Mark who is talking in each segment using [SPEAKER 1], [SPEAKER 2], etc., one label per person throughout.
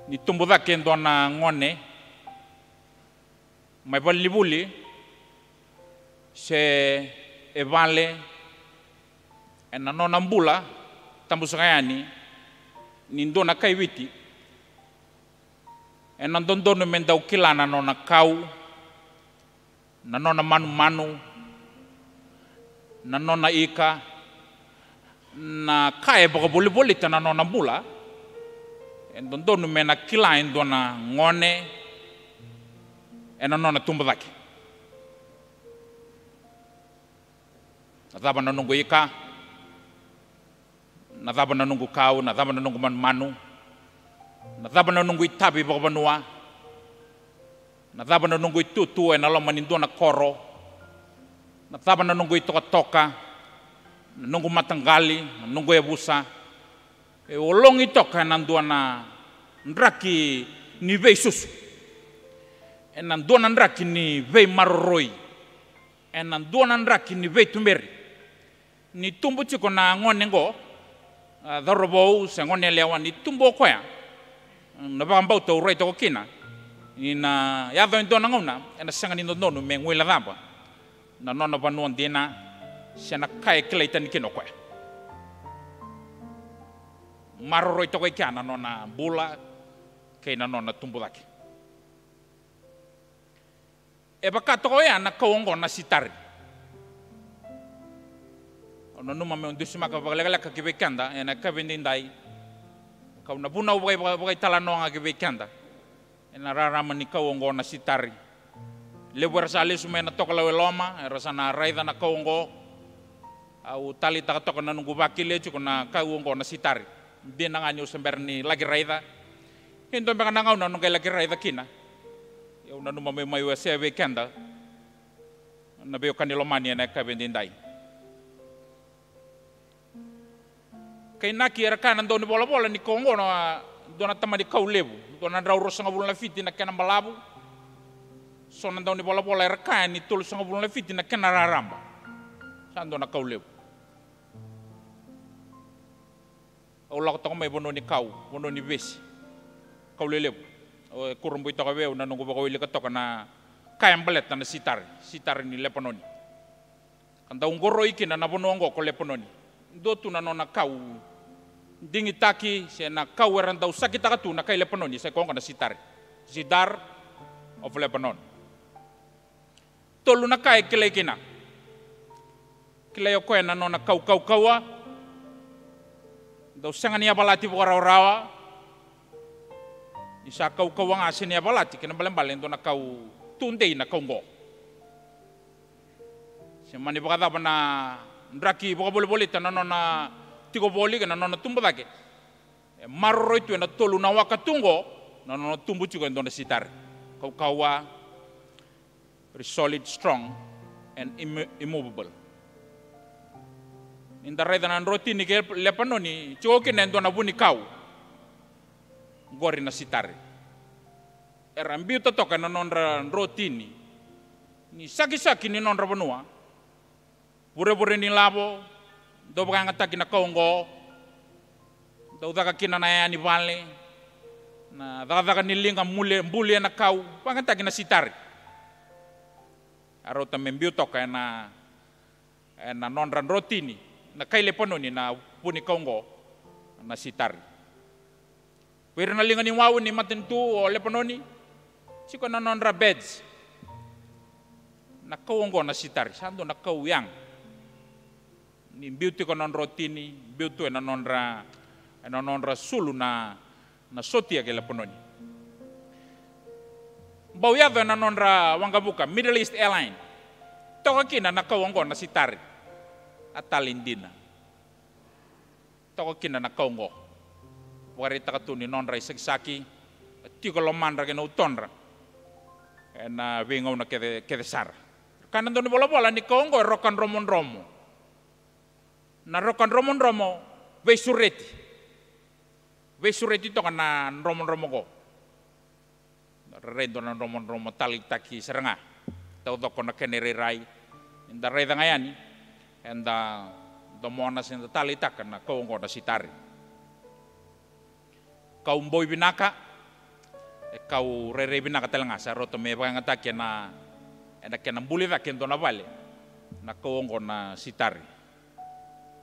[SPEAKER 1] ni tumbo da kendo na ngone mai bali se e vale e na nona mbula tambu sakayani ni ndona kaiwiti e na ndondono mendau kilana nona kau na nona manu na nona ika na kae baka boli na nona mbula e ndondono mena kila ndona ngone e na nona tumbo dake nadhaba na nungu ika nadhaba na nungu kau nadhaba na nungu manu nadhaba na nungu itabi baka banua nadhaba na nungu itutu e na loma nindona koro nadhaba na nungu itoka na nungu matangali na nungu ebusa e olongi toka na ndona ndraki ni vei susu e na ndona ndraki ni vei maroroi e na ndona ndraki ni vei tumeri ni tumbu chiko na ngone ngo dharobou se ngone lewa ni tumbo koya na bambau to roi to kina ina yadho ndona ngona ena sanga ni ndono me ngwela dhamba na nona banu ndina sena kai kleita ni kino koya maroroi to kana nona bula kaina nona tumbu dake e baka to ya na kaongo na sitari ono numa me undu sima ka bagala ka kibekanda ena ka vendindai ka una buna ubai tala nonga kibekanda ena rarama ni kaongo na sitari le bersale sumena tokala weloma rasa na raida na kaongo au tali ta toka na nungu bakile chuko na kaongo na sitari dina nganyo semberni lagi raida hindo mbanga ngau na nunga lagi raida kina ya una numa me mai wese bekanda na beo kanilomani ena ka vendindai kay naki era kana ndoni bola ni kongo na dona tama di kaulebu dona drauro sanga bulna fiti na kana malabu so na ndoni bola era kana ni tolu sanga bulna fiti na kana raramba san dona kaulebu ola ko tama bono ni kau bono ni besi kaulelebu o kurumbu to kawe na nungu bako wili ka to kana kayam belet na sitar ni lepanoni kanda ungoro ikina na bono ngo ko lepanoni dotu na nona kau dingi taki se na kau erandau sakita katu na kai Lebanon se kong kana sidar of Lebanon tolu na kai kile kina kile ko na nona kau kawa dau sangania balati rawa isa kau nga senia balati kena balen to na kau tunde na kongo se mani baka na ndraki boka boli ta nona tiko boli kana nona tumbo dake marro itu na tolu na wakatungo nona tumbu chuko ndona sitar kawa very solid, strong and immovable in the reda na roti ni ke lepanoni chuko ke ndona buni kau gori na sitar erambi to toka na nonra roti ni saki ni nonra banua bure ni labo do banga taki na kongo do daga kina na yani vale na daga ni linga mbule na kau banga taki na sitar arota membiu toka na nonran rotini na kaile panoni na puni kongo na sitar na linga ni wawu ni matentu o lepanoni siko na nonra beds na kongo na sitar sando na kau yang ni beauty ko non rotini beauty na nonra sulu na sotia ke Lepanoni bauyado na nonra wangabuka Middle East Airline toka kina na kawango na sitari atalindina toka kina na kawango warita katuni nonra isagsaki tiko lomandra ke no tonra na wingaw na kede sara kanan doni bola ni kawango rokan romo na rokan romo vesureti to kana romo go rendo na romo tali taki seranga tau to kona kenere rai inda reda ngayani enda domona sen tali takana ko ngona sitari kaum boy binaka kau rere bina katelanga sa roto me bangata kena kena buli va kento na vale na kongo na sitari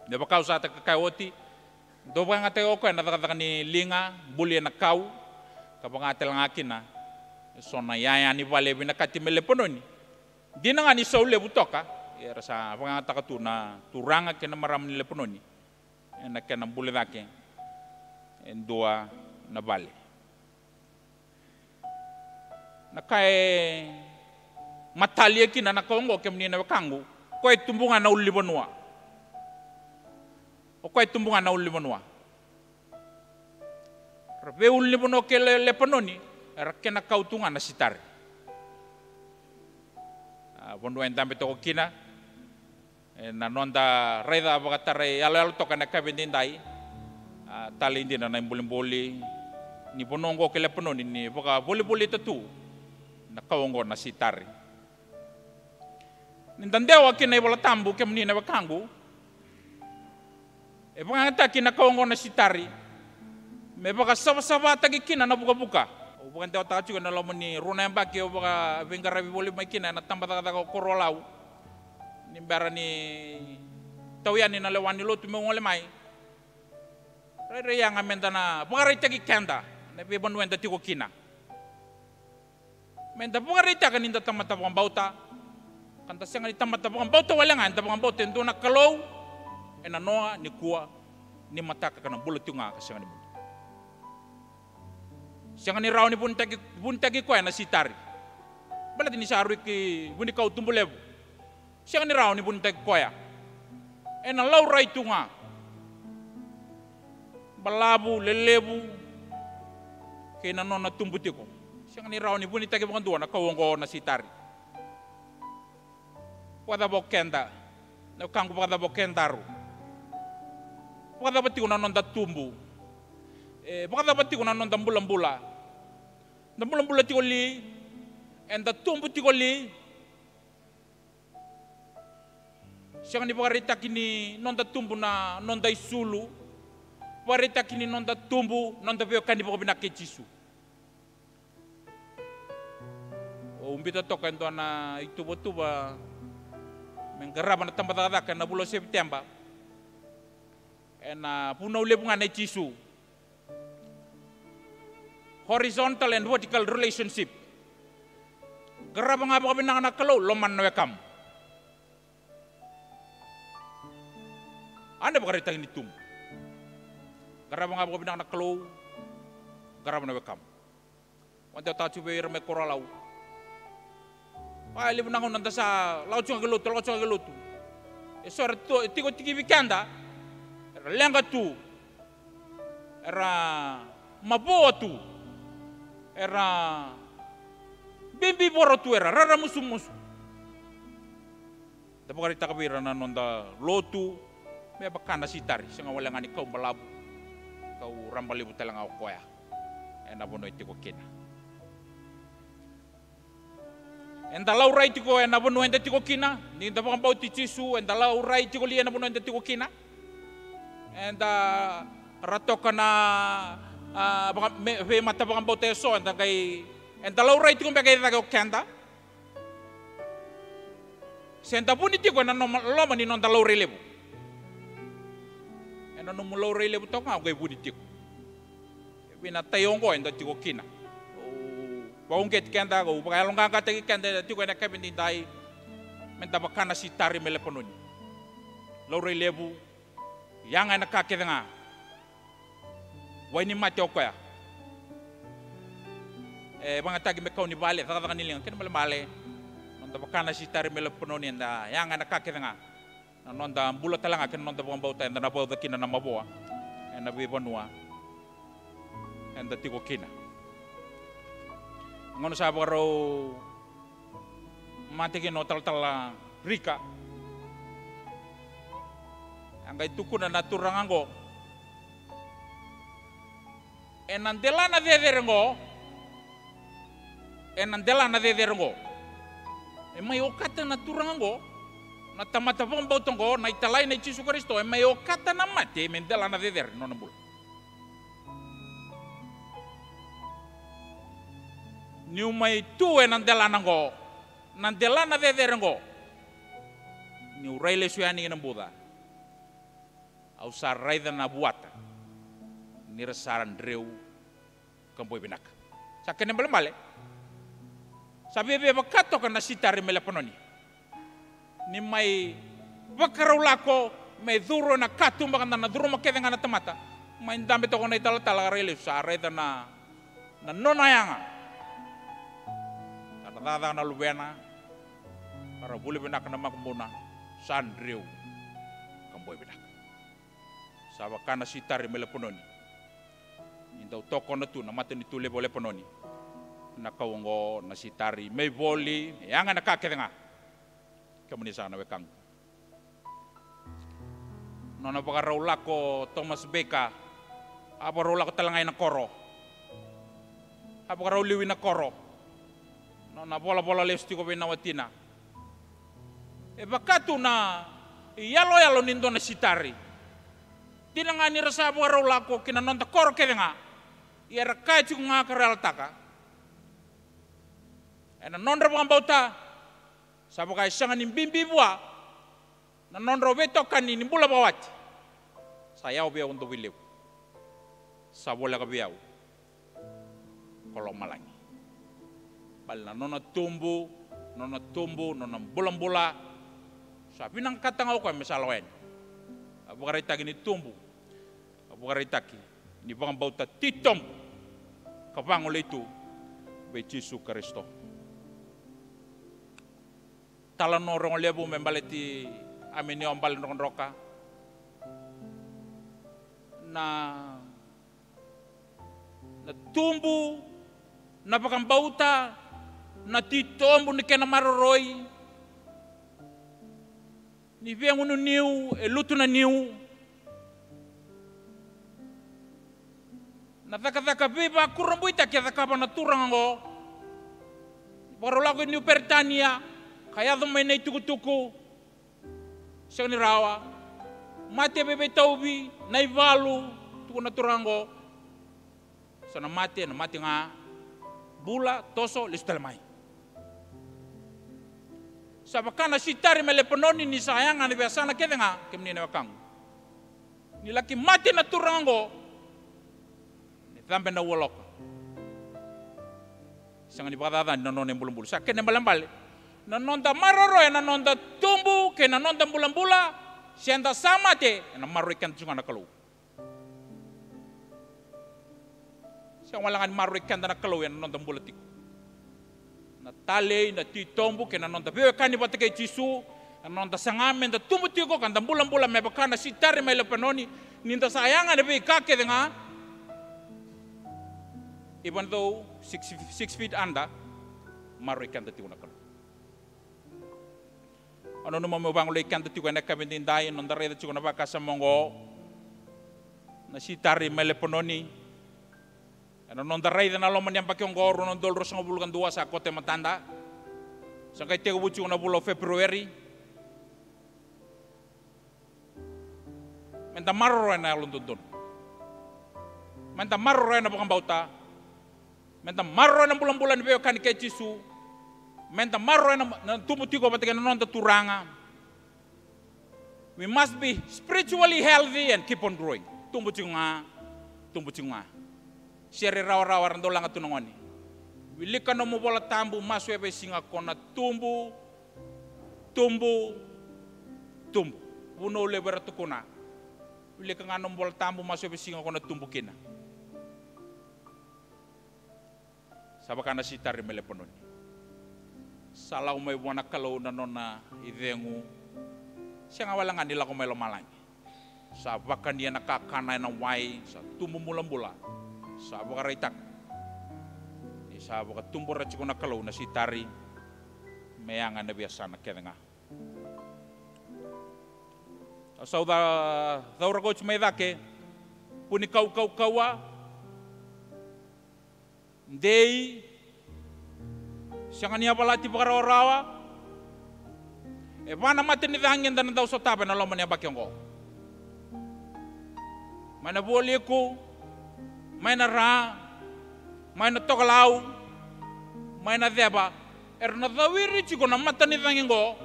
[SPEAKER 1] de ba kau sa ta kaioti do bangata o ko na ta ni linga buli na kau ka bangata langa kina sona yaya ni vale bina katimele pononi dina ngani saule butoka era sa bangata ka tu na turanga kena maram ni le pononi na kena buli va ken endua na vale na kai matalia kina na kongo kemni na kangu koy tumbunga na uli bonua o koy tumbunga na uli bonua rabe uli bono ke le panoni rakena kautunga na sitar bonua endambe to kina na nonda reda bagatare ala to kana kabendindai talindi na imboli ni bonongo ke le panoni ni boga boli tatu na kaongo na sitari. Nindandewa kina ibola tambu ke mnina wakangu. E bangata kina kaongo na sitari. Me baka saba tagi kina na buka-buka. O bukan dewa tahu na lomo ni runa yang baki o baka vengarabi boli makina na tambah taka korolau. Nimbara ni tawiani na lewani lotu me ngole mai. Rere yang amenda na baka tagi kanda. Na bebanu enda tiko kina. Menda bukarita kaninda tamata pang bauta. Kanta siya nga tamata pang bauta wala nga. Enda pang bauta endo na kalaw. Ena noa ni kuwa ni mataka ka ng bulot yung nga kasi nga ni mundo. Siya nga ni raw ni buntagi ko na sitari. Balat ni sa aruy ki bundi ka utumbulevo. Siya nga ni raw ni buntagi ko ya. Ena law ray ito nga. Balabu, lelebu. Kaya na noon natumbuti ko. Siya ni raw ni buni tagi mga duwa na kawongko na sitari. Wada bokenda. Na kangu wada bokendaru. Wada bati ko na nonda tumbu. Wada bati ko na nonda mbula-mbula. Na mbula-mbula ti ko li. And the tumbu ti ko li. Siya ni bakarita kini nonda tumbu na nonda isulu. Bakarita kini nonda tumbu nonda veo kani bako binakechisu. Umbita toka ento na ituba-tuba menggeraba na tambat-tambat na bulan September na punaw lebungan na chisu horizontal and vertical relationship geraba nga baka binang nakalaw loman na wekam anda baka ritang nitum geraba nga baka binang nakalaw geraba na wekam wanda tachu be irme koralaw Ay, libo na akong nanda sa laot yung galuto. E sorry, tiko bikanda, era lenga tu, era maboa tu, era bimbi boro tu era, rara musu. Tapos karita kabira na nonda lotu, may bakana sitari, siya nga wala nga ni kau malabu, kau rambalibu talang ako koya, e nabono itiko kina. Enda lau rai tiko ena bono enda tiko kina ni da bang bau tichisu enda lau rai tiko li ena bono enda tiko kina enda rato kana be mata bang bau teso enda kai enda lau rai tiko be kai da kenda senta puni tiko ena no loma ni non da lau relevo ena no lau relevo to ka kai puni tiko bina tayongo enda tiko kina Bawang kenda ko, bagalong kakatagi kenda tiko na kami nindai, mentabakana si tari melepononi. Laure lebu, yang na kakita nga, wani mati ako ya. Mga tagi mekaw ni bale, taka nilang, kaya malamale, mentabakana si tari melepononi, yang na kakita nga, nonda bulat lang akin nonda bang bauta, and nabauta kina na mabuha, and nabibanua, and the tiko kina. Ngono sa baro mati no tal rika angay tuku na naturang anggo enandela na dederengo may okata naturang anggo na tamata pang bautong ko na italay na Jesu Kristo may okata na mati mendela na deder no nabul ni umay tuwe nan delana ngo, nan delana dedere ngo, ni uraile suyani ng Buddha, au sa raida na buata, ni rasaran dreu, kamboy binak. Sa kene bale, sabi beba kato kan nasitari melapanoni, ni may bakarulako, may duro na katumbakan na duro makede nga na tamata, may dami to ko na itala-tala raile sa raida na nonayanga. Kadada na lubena, para buli binak na makmuna, sandriw, kamboy binak. Sawa kana sitari melapanoni, indaw toko na tu, namata ni tule bole panoni, nakawongo na sitari, may boli, yang nga nakakede nga, kamunisa na wekang. Nona baka raula ko Thomas Beka, apa raula ko talangay na koro, apa rauliwi na koro, nona bola-bola lesti ko binawatina. E bakatu na yalo-yalo nindo na sitari, di na nga nirasa apa raula ko kinanonta koro kede nga, iara kahit yung nga karaltaka, e nanondra baka bauta, sabi kaya siya nga nimbimbibuwa, nanondro beto kani nimbula bawat, sayaw biyaw untuk biliw, sabola ka biyaw, kolong malangi. Bal nona tumbu, nona bulan-bula, sabi nang katangaw ko misalawen, abu karitaki ni tumbu, abu karitaki ni bang bauta titom, kapangol itu, be Yesu Kristo. Talan norong lebu membaleti amin yung bal nong roka na tumbu na pakambauta na titombu ni kena maroroy ni biang unu niu lutu na niu na taka biba kurumbuita kia taka na turang ngo baru lagu New Pertania kaya dumay na tuku siya ni rawa, mati bebe taubi, naivalu, tuku na turango, sana mati nga, bula, toso, listalamay. Sa bakana sitari melepanoni ni sayang ni biasa na kede nga, kemni na wakang. Nilaki mati na turango, nitampe na walok. Siya nga ni bakadada, nanon yung bulong-bulo. Sa kene malambal, nanonda maroroy, nanonda tumbu, ke nanonda bulan-bula, siya sama te, maroy kan tunga na kalau. Siya walangan maroy kan na kalau yan nanonda bulatik. Na tali, na titombu, ke nanonda biyo kan ni batake Jisu, nanonda sangamen, na tumbu tiko kan bulan-bula may baka na sitari may lapanoni, ninda sayangan na biyo kake nga. Even though 6 feet under, maroy kan na tiko na kalau. Ano naman mo bang ulit kanto tiyo na kami tindahin nung dareda tiyo na baka sa mongo na sitari melepononi ano nung dareda na loman yang pakyong goro nung dolro sa ngabulukan dua sa kote matanda sa kay tiyo tiyo na bulo February menta marro na lundun dun menta marro na bakang bauta menta marro na bulan-bulan biyo kan kay Jisu menta marro na tumutiko patikan nonta turanga. We must be spiritually healthy and keep on growing. Tumutiko nga. Siyari rawa-rawa rando lang atunongoni. Wilika no mo bola tambu maswebe singa kona tumbu. Puno lebera tukuna. Wilika nga no bola tambu maswebe singa kona tumbu kina. Sabakana sitari melepononi. Salau may buwana kalau na nona idengu siya nga walangan nila ko may lumalang sa bakan dia nakakanay ng way sa tumumulang-bula sa bakaritak sa bakatumbor at na kalau na sitari mayangan na biasa na kaya nga so the uragoch may dake punikaw-kaw-kawa day siya nga niya pala ti pakarawa-rawa. E paano matin nitahangin dan daw sa tabi na loman niya bakyong ko. May nabuli ko, may nara, may natokalaw, mai na deba erna dawiri chiko na mata ni dangingo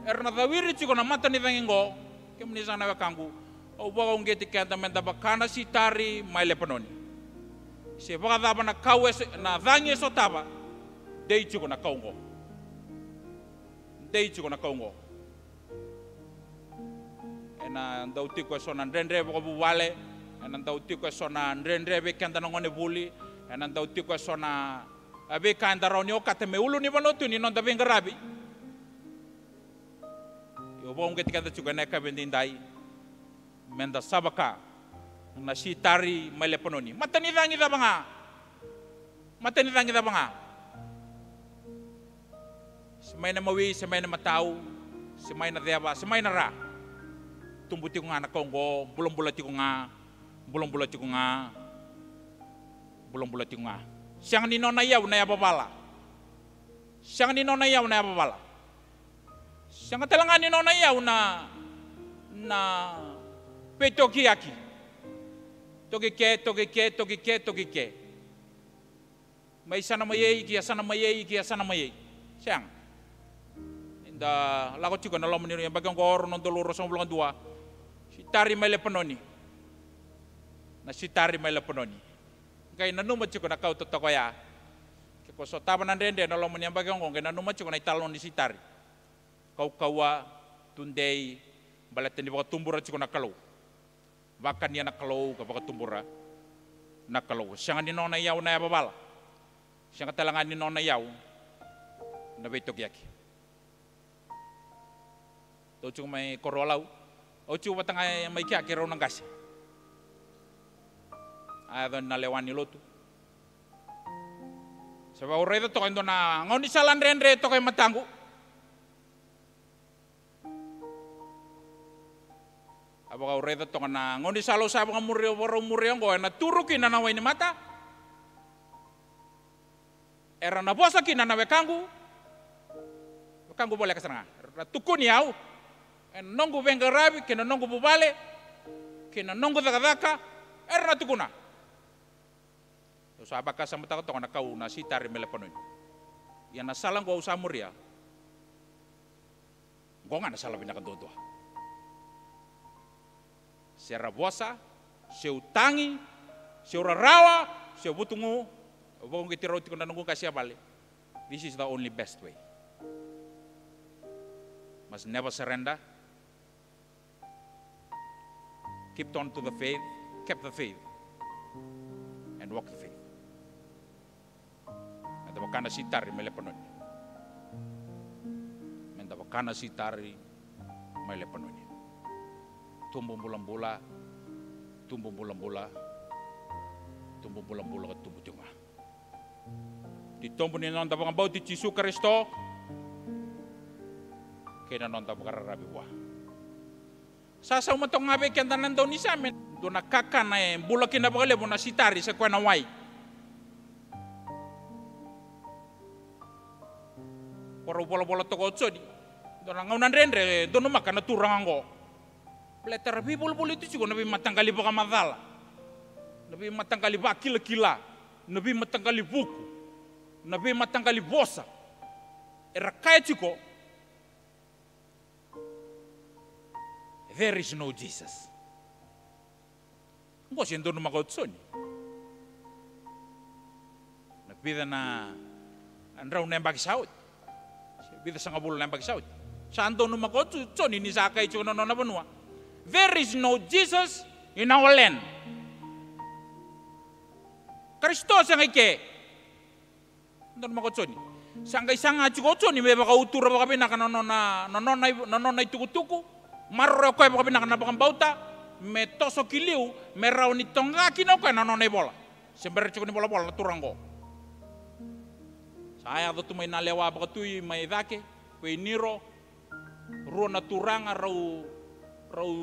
[SPEAKER 1] erna dawiri chiko na mata ni dangingo kemni sana kangu o baga ungeti kanta menda bakana si tari mai le panoni se baga daba na kawe na dangi so taba dei chiko na kaungo ena ndau tiko sona ndrendre bo buwale ena ndau tiko sona ndrendre be kanta ngone buli ena ndau tiko sona abe kanda rauni o kate me ulu ni banotu ni nonda bengarabi yo bonge tikada chuka na ka bendindai menda sabaka na sitari male panoni matani dangi da banga semai na mawi semai na matau semai na deba semai na ra tumbuti ko nga na kongo bulong bulati ko nga siang ni nona yaw na yababala siang talangan ni nona yaw na petokiyaki togike may sana mayay siang inda lakot chiko na lomo ni yang bagang goro non doloro sa bulan dua sitari may lepanoni kay nanumat chiko na kauto tokoya ko so taban rende na lomo ni bagang gong kay nanumat chiko na italon ni sitari kawa tundei balatan di baka tumbura chiko na kalau bakan niya na kalau ka baka tumbura na kalau siya ni nona yaw na yababala siya talangan ni nona yaw na betogyaki to chiko may korolau o chiko batanga may kya kiro ng kasi ayadon na lewani lotu sa baureda to kendo na ngoni salan rendre to kay matangu abaka ureda to na ngoni salo sa mga muryo ngo na turukin na naway ni mata era na bosa kin na kangu boleh kasana tukun yaw en nongo venga rabi kena nongo bubale kena nongo daka era na tukuna so abaka sa mata to na kau na sitari meleponon ya na salang go sa muria go nga na sala binakadodo Sera bosa, seu tangi, seu rarawa, seu butungu, bong kitiro tiko nanungu kasih balik. This is the only best way. Must never surrender. Keep on to the faith, keep the faith, and walk the faith. Menda bakana sitari melepanon. Tumbuh bulan-bula, tumbuh ke tumbuh tengah. Ditumbuh ni nonta bang bau di Yesus Kristo, kena nonta bang rabi wah. Sasa umatong ngabe kenta nandaw ni samin, do nakaka na bula kina bagale mo na sitari sa kwa na wai. Poro bola toko tsodi, do ngaunan rendre, do numaka na turang anggo. Letter people itu juga nabi matangkali baka madala, nabi matangkali bakila, nabi matangkali buku, nabi matangkali bosa, era kaya ciko. There is no Jesus. Ngo siendo no magotsoni. Nabi na andraw nembag saud. Bida sa ngabul nembag saud. Sando no magotsoni ni sakay ciko no banua. There is no Jesus in our land. Kristus yang ike. Ndon makotsoni. Sangkai sanga chikotsoni me baka utura baka pinaka nonona tuku marro ko baka pinaka na baka bauta me toso kiliu me rauni tonga kino ko nonona bola. Sember chiko ni bola turango. Saya do tumay na lewa baka tui may dake ko niro ro na turanga rau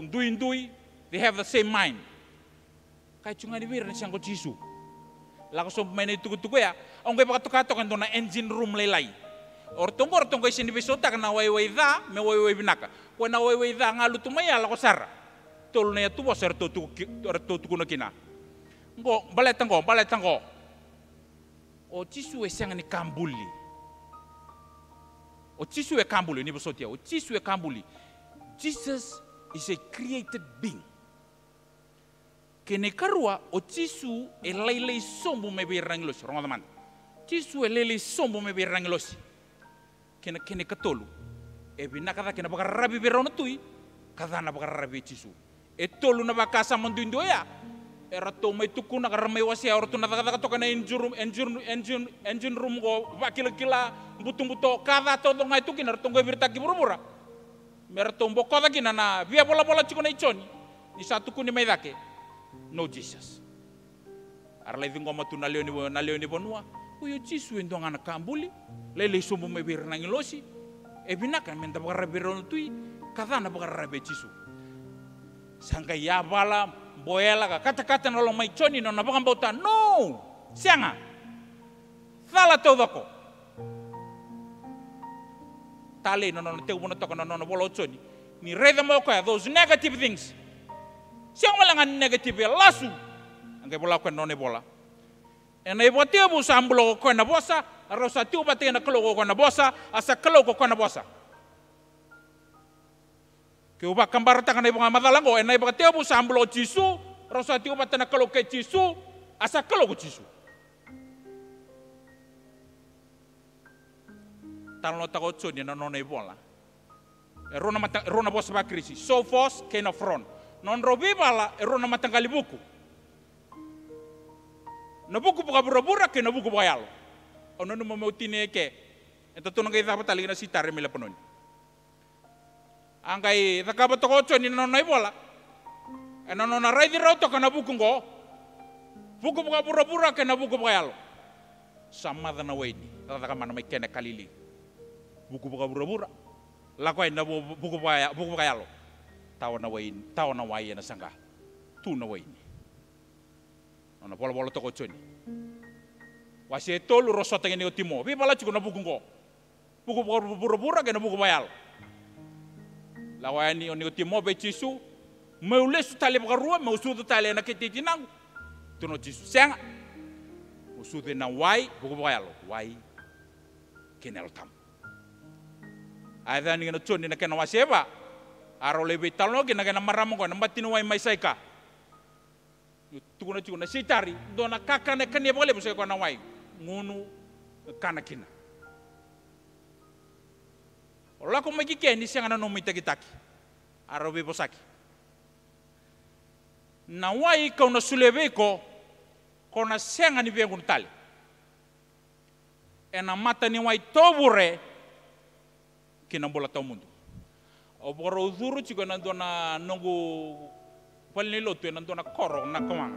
[SPEAKER 1] dui, they have the same mind. Kaya cunga di wir siyang ko Jisu. Lakas so main itu ya, ang kaya pakatok kan na engine room lelai. Ortong kaya sinibisota ka na way da, me way binaka. Kaya na way da ngalu tumaya lakas sara. Tol na yatu was erto tuku na kina. Ngo baletang ko. o Jisu e sianga ni kambuli. O Jisu e kambuli ni bosotia. O Jisu e kambuli. Jesus is a created being. Kene karua o Jisu e leilei sombo me be rangilosi. Ronga teman. Jisu e leilei sombo me be rangilosi. Kene katolu. E bina kata kena baka rabi be rona tui. Kata na baka rabi Jisu. E tolu na baka sa manduindo ya. E rato mai tuku na karamai wasi a ortu na kata toka na engine room go vakila butung-buto kada to ngai tuki na rato go virta ki burubura. Merato mboko daki na via bola chiko na ichoni. Ni satu kuni mai dake. No Jesus. Arlai vingo matu na leoni bonua. Uyo Jisu endo ngana kambuli. Lele sombo me bir nangilosi. E binaka menda baka rabi tui. Kada na baka rabi Jisu. Sangka ya bala boela ka kata-kata na lo mai choni no na baka bauta. No! Sianga. Thala tau dako. Tale no teu bona toka no bola choni. Ni reda mo ka those negative things. Siang malangan negative lasu. Angkai bola ko no ne bola. Ena ibo teu bu sambulo ko na bosa, arosa teu bate na klo ko na bosa, asa klo ko na bosa. Ke uba kambar ta kana ibo madalango ena ibo teu bu sambulo Jisu, arosa teu bate na klo ke Jisu, asa klo ko Jisu. Talo ta ko choni na no ne bola. Rona bosa ba krisi. So force can of front. Non robi bala rona matangali buku. Na buku buka bura-bura ke na buku bayalo. Ono no mautine ke. Ento to ngai dapat tali na sitare mila penoni. Angkai takaba to kocho ni no nai bola. Eno no na rai di roto kana buku ngo. Buku buka bura-bura ke na buku bayalo. Sama dana waini. Tata mana mai kene kalili. Buku buka bura-bura. Lakoi na buku bayalo. Tahu na wain na sangka, tu na wain. Ona bola toko choni. Wasi tolu rosota ngeni otimo. Bi bala chuko na buku ngo. Buku bura-bura ke na buku bayal. Lawani oni otimo be Jisu. Meule su tali baka rua, meu su tali na kiti jinang. Tu no Jisu senga. Usu de na wai buku bayal. Wai kenel tam. Ada ni na choni na kena waseba. Aro lebe talo ke na maramo ko na matino wai mai saika. Tukuna na sitari do na kaka na kania bole buse ko na wai. Ngunu kana kina. Ola ko magi ke ni sanga no mitaki. Aro be bosaki. Na wai ko na sulebe ko na sanga ni bengun tali. E na mata ni wai tobure kina bola tau mundo. O boro uzuru chiko na dona nongu palni lotu na dona koro na kamanga.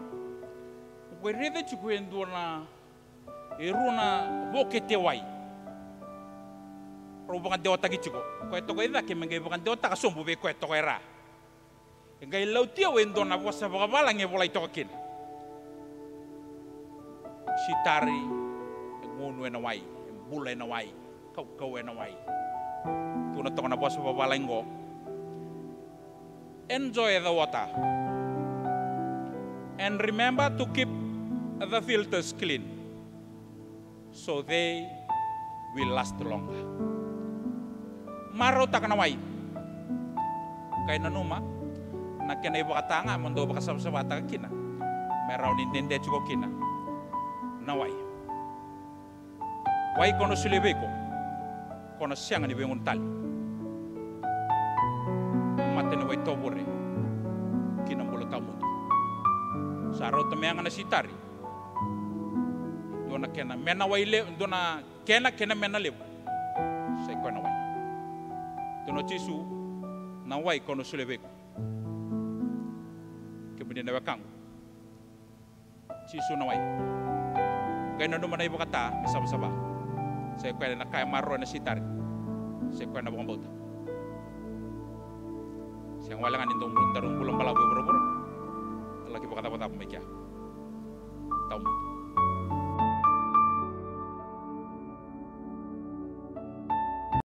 [SPEAKER 1] Ko rede chiko endona eruna bokete wai. Ro bukan dewa tagi chiko. Ko to ko ida ke mengai bukan dewa ta sombu be ko to era. Ngai lautia endona bosa bagabala nge bolai to kin. Sitari ngunu na wai, bula na wai, kau na wai. Tuna to na bosa bagabala ngo. Enjoy the water and remember to keep the filters clean so they will last longer. Maro takanawai kay nanuma na kena ibu katanga mondo baka sama kina merau nintende chuko kina nawai wai kono sulebeko kono sianga ni bengun tali matene wai tobore kina bolo tamundo saro temeanga na sitari dona kena mena wai le dona kena mena le sai kono wai dono Jisu na wai kono sulebeko kemudian na wakang Jisu na wai kaya no manay bukata misaba-saba sai kono na kaya maro na sitari sai kono na bukang bauta siang walangan intong darung pulang balabu boro-boro lagi berkata-kata apa meja tahu